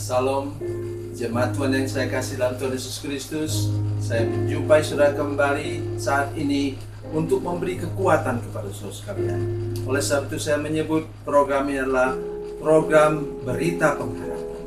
Salam, jemaat Tuhan yang saya kasih dalam Tuhan Yesus Kristus. Saya menjumpai saudara kembali saat ini untuk memberi kekuatan kepada saudara sekalian. Oleh sebab itu saya menyebut program ini adalah program berita pengharapan.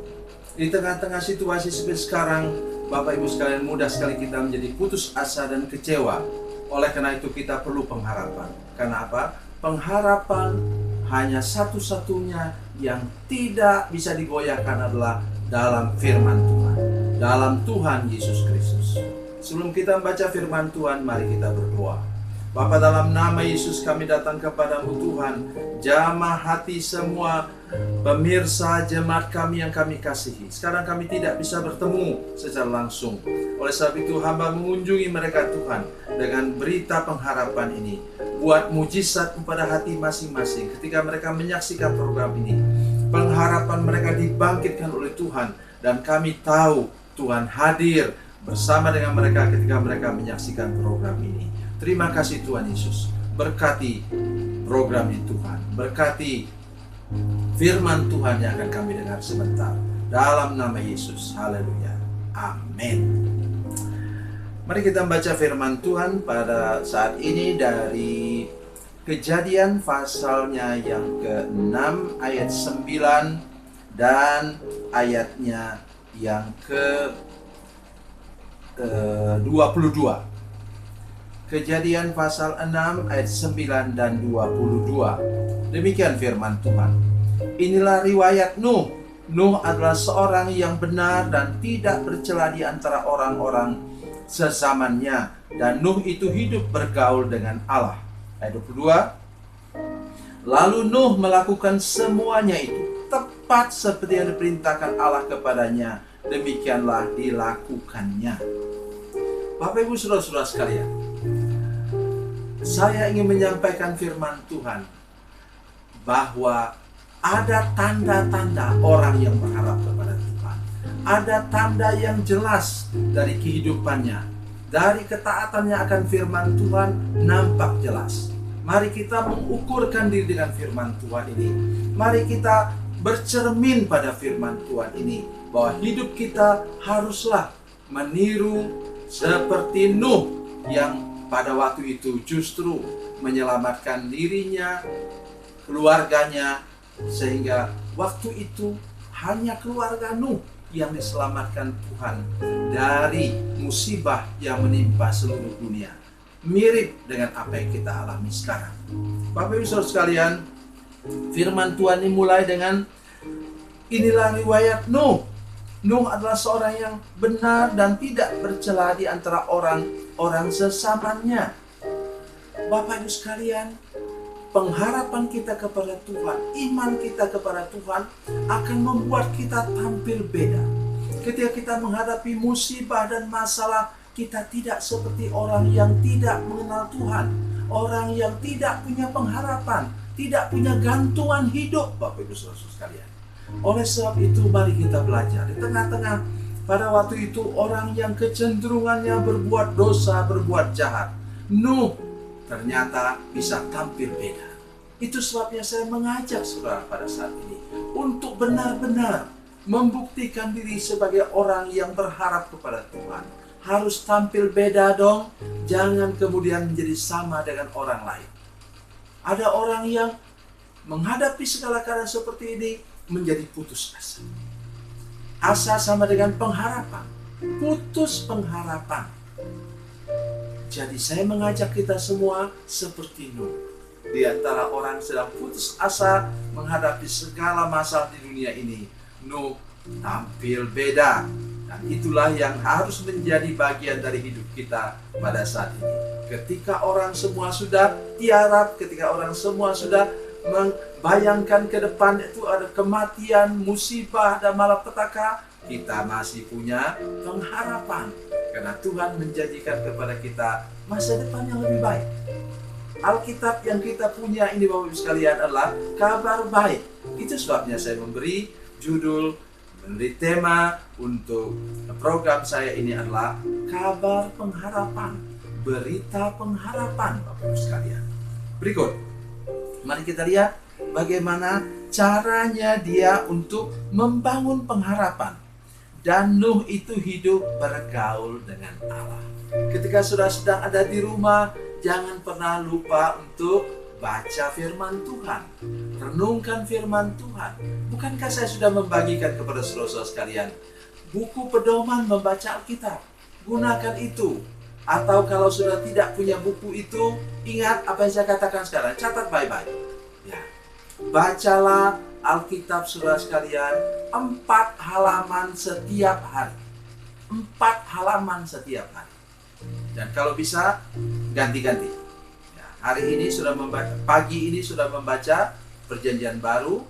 Di tengah-tengah situasi seperti sekarang, Bapak Ibu sekalian, mudah sekali kita menjadi putus asa dan kecewa. Oleh karena itu kita perlu pengharapan. Karena apa? Pengharapan hanya satu-satunya yang tidak bisa digoyahkan adalah dalam firman Tuhan, dalam Tuhan Yesus Kristus. Sebelum kita membaca firman Tuhan, mari kita berdoa. Bapa, dalam nama Yesus kami datang kepadamu Tuhan. Jamah hati semua pemirsa jemaat kami yang kami kasihi. Sekarang kami tidak bisa bertemu secara langsung. Oleh sebab itu hamba mengunjungi mereka Tuhan dengan berita pengharapan ini. Buat mujizat kepada hati masing-masing ketika mereka menyaksikan program ini. Pengharapan mereka dibangkitkan oleh Tuhan. Dan kami tahu Tuhan hadir bersama dengan mereka ketika mereka menyaksikan program ini. Terima kasih Tuhan Yesus. Berkati program ini Tuhan. Berkati firman Tuhan yang akan kami dengar sebentar. Dalam nama Yesus. Haleluya. Amin. Mari kita membaca firman Tuhan pada saat ini dari Kejadian pasalnya yang ke-6 ayat 9 dan ayatnya yang ke-22. Kejadian pasal 6 ayat 9 dan 22. Demikian firman Tuhan. Inilah riwayat Nuh. Nuh adalah seorang yang benar dan tidak bercela di antara orang-orang sezamannya, dan Nuh itu hidup bergaul dengan Allah. Ayat 22. Lalu Nuh melakukan semuanya itu tepat seperti yang diperintahkan Allah kepadanya. Demikianlah dilakukannya. Bapak Ibu saudara-saudara sekalian, saya ingin menyampaikan firman Tuhan bahwa ada tanda-tanda orang yang berharap kepada Tuhan. Ada tanda yang jelas dari kehidupannya, dari ketaatannya akan firman Tuhan nampak jelas. Mari kita mengukurkan diri dengan firman Tuhan ini. Mari kita bercermin pada firman Tuhan ini, bahwa hidup kita haruslah meniru seperti Nuh yang pada waktu itu justru menyelamatkan dirinya, keluarganya, sehingga waktu itu hanya keluarga Nuh yang diselamatkan Tuhan dari musibah yang menimpa seluruh dunia. Mirip dengan apa yang kita alami sekarang. Bapak Ibu Saudara sekalian, firman Tuhan ini mulai dengan inilah riwayat Nuh. Nuh adalah seorang yang benar dan tidak bercela di antara orang-orang sezamannya. Bapak Ibu sekalian, pengharapan kita kepada Tuhan, iman kita kepada Tuhan akan membuat kita tampil beda. Ketika kita menghadapi musibah dan masalah, kita tidak seperti orang yang tidak mengenal Tuhan, orang yang tidak punya pengharapan, tidak punya gantungan hidup, Bapak Ibu Saudara sekalian. Oleh sebab itu mari kita belajar. Di tengah-tengah pada waktu itu orang yang kecenderungannya berbuat dosa, berbuat jahat, Nuh ternyata bisa tampil beda. Itu sebabnya saya mengajak saudara pada saat ini untuk benar-benar membuktikan diri sebagai orang yang berharap kepada Tuhan. Harus tampil beda dong. Jangan kemudian menjadi sama dengan orang lain. Ada orang yang menghadapi segala keadaan seperti ini menjadi putus asa. Asa sama dengan pengharapan. Putus pengharapan. Jadi saya mengajak kita semua seperti Nuh. Di antara orang sedang putus asa menghadapi segala masalah di dunia ini, Nuh tampil beda. Dan itulah yang harus menjadi bagian dari hidup kita pada saat ini. Ketika orang semua sudah tiarap, ketika orang semua sudah membayangkan ke depan itu ada kematian, musibah, dan malapetaka, kita masih punya pengharapan. Karena Tuhan menjanjikan kepada kita masa depan yang lebih baik. Alkitab yang kita punya ini Bapak Ibu sekalian adalah kabar baik. Itu sebabnya saya memberi judul, memberi tema untuk program saya ini adalah kabar pengharapan, berita pengharapan Bapak Ibu sekalian. Berikut, mari kita lihat bagaimana caranya dia untuk membangun pengharapan. Dan Nuh itu hidup bergaul dengan Allah. Ketika sudah sedang ada di rumah, jangan pernah lupa untuk baca firman Tuhan. Renungkan firman Tuhan. Bukankah saya sudah membagikan kepada saudara-saudara sekalian buku pedoman membaca Alkitab? Gunakan itu. Atau kalau sudah tidak punya buku itu, ingat apa yang saya katakan sekarang. Catat baik-baik. Ya. Bacalah Alkitab saudara sekalian 4 halaman setiap hari. 4 halaman setiap hari. Dan kalau bisa ganti-ganti. Ya, hari ini sudah membaca, pagi ini sudah membaca Perjanjian Baru,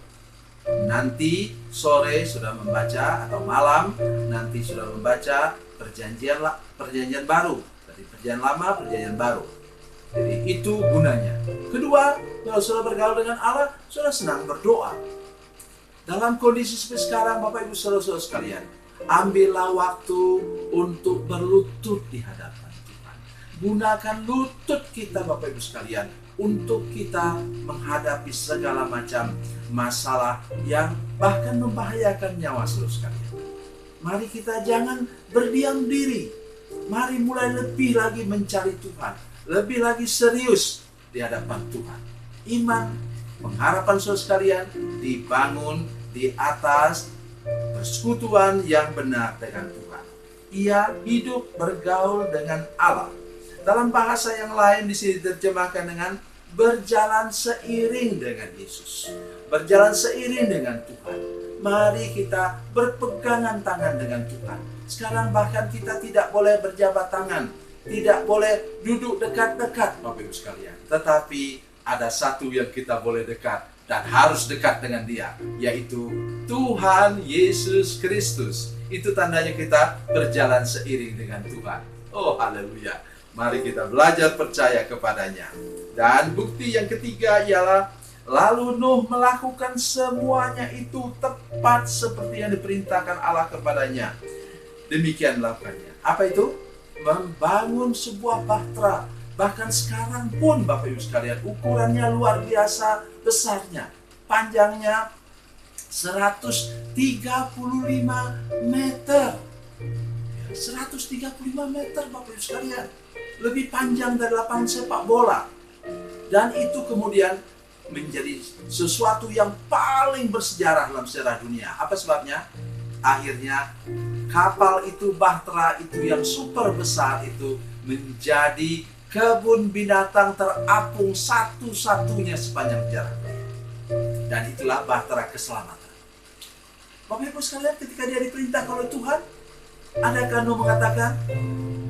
nanti sore sudah membaca atau malam nanti sudah membaca Perjanjian Baru. Dari Perjanjian Lama, Perjanjian Baru. Jadi itu gunanya. Kedua, kalau sudah bergaul dengan Allah, sudah senang berdoa. Dalam kondisi seperti sekarang, Bapak Ibu Saudara-saudara sekalian, ambillah waktu untuk berlutut di hadapan Tuhan. Gunakan lutut kita, Bapak Ibu sekalian, untuk kita menghadapi segala macam masalah yang bahkan membahayakan nyawa saudara sekalian. Mari kita jangan berdiam diri. Mari mulai lebih lagi mencari Tuhan, lebih lagi serius di hadapan Tuhan. Iman, pengharapan saudara sekalian dibangun di atas persekutuan yang benar dengan Tuhan. Ia hidup bergaul dengan Allah. Dalam bahasa yang lain di sini diterjemahkan dengan berjalan seiring dengan Yesus. Berjalan seiring dengan Tuhan. Mari kita berpegangan tangan dengan Tuhan. Sekarang bahkan kita tidak boleh berjabat tangan, tidak boleh duduk dekat-dekat, Bapak Ibu sekalian. Tetapi ada satu yang kita boleh dekat dan harus dekat dengan Dia, yaitu Tuhan Yesus Kristus. Itu tandanya kita berjalan seiring dengan Tuhan. Oh, haleluya. Mari kita belajar percaya kepadanya. Dan bukti yang ketiga ialah lalu Nuh melakukan semuanya itu tepat seperti yang diperintahkan Allah kepadanya. Demikian lakukannya. Apa itu? Membangun sebuah bahtera. Bahkan sekarang pun Bapak Ibu sekalian, ukurannya luar biasa besarnya. Panjangnya 135 meter. 135 meter Bapak Ibu sekalian. Lebih panjang dari lapangan sepak bola. Dan itu kemudian menjadi sesuatu yang paling bersejarah dalam sejarah dunia. Apa sebabnya? Akhirnya kapal itu, bahtera itu yang super besar itu menjadi kebun binatang terapung satu-satunya sepanjang sejarah dunia. Dan itulah bahtera keselamatan. Bapak Ibu sekalian, ketika dia diperintah oleh Tuhan, adakah Nuh mengatakan,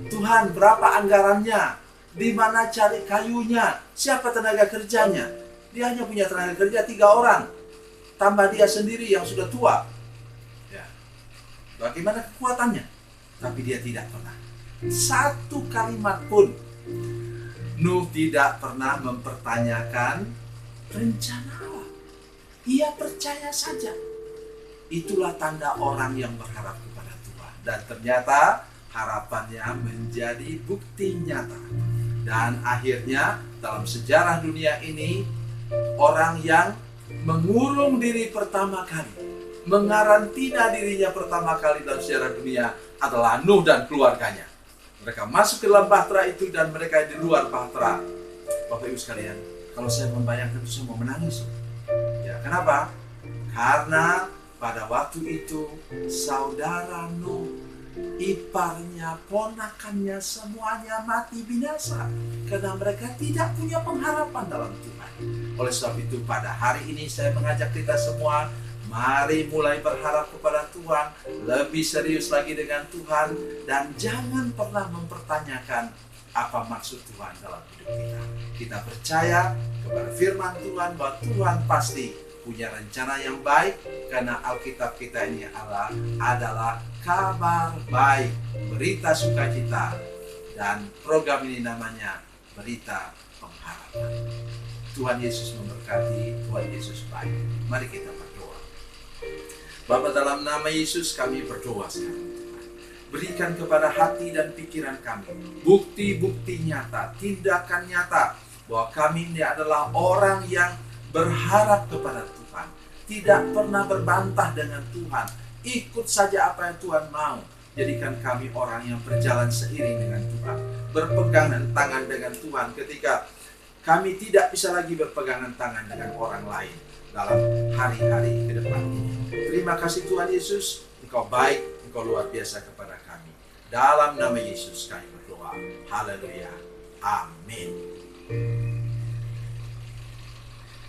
Tuhan berapa anggarannya? Di mana cari kayunya? Siapa tenaga kerjanya? Dia hanya punya tenaga kerja 3 orang. Tambah dia sendiri yang sudah tua. Ya. Bagaimana kekuatannya? Tapi dia tidak pernah. Satu kalimat pun Nuh tidak pernah mempertanyakan rencana Allah. Ia percaya saja. Itulah tanda orang yang berharap kepada Tuhan. Dan ternyata harapannya menjadi bukti nyata. Dan akhirnya dalam sejarah dunia ini, orang yang mengurung diri pertama kali, mengarantina dirinya pertama kali dalam sejarah dunia adalah Nuh dan keluarganya. Mereka masuk ke dalam bahtera itu dan mereka di luar bahtera. Bapak Ibu sekalian, kalau saya membayangkan itu saya mau menangis. Ya, kenapa? Karena pada waktu itu saudara Nuh, iparnya, ponakannya, semuanya mati binasa karena mereka tidak punya pengharapan dalam Tuhan. Oleh sebab itu pada hari ini saya mengajak kita semua, mari mulai berharap kepada Tuhan, lebih serius lagi dengan Tuhan, dan jangan pernah mempertanyakan apa maksud Tuhan dalam hidup kita. Kita percaya kepada firman Tuhan bahwa Tuhan pasti punya rencana yang baik, karena Alkitab kita ini adalah kabar baik, berita sukacita, dan program ini namanya berita pengharapan. Tuhan Yesus memberkati, Tuhan Yesus baik. Mari kita berdoa. Bapa, dalam nama Yesus kami berdoa sekarang. Berikan kepada hati dan pikiran kami bukti-bukti nyata, tindakan nyata bahwa kami ini adalah orang yang berharap kepada Tuhan, tidak pernah berbantah dengan Tuhan, ikut saja apa yang Tuhan mau. Jadikan kami orang yang berjalan seiring dengan Tuhan, berpegangan tangan dengan Tuhan ketika kami tidak bisa lagi berpegangan tangan dengan orang lain dalam hari-hari ke depan ini. Terima kasih Tuhan Yesus, Engkau baik, Engkau luar biasa kepada kami. Dalam nama Yesus kami berdoa. Haleluya. Amin.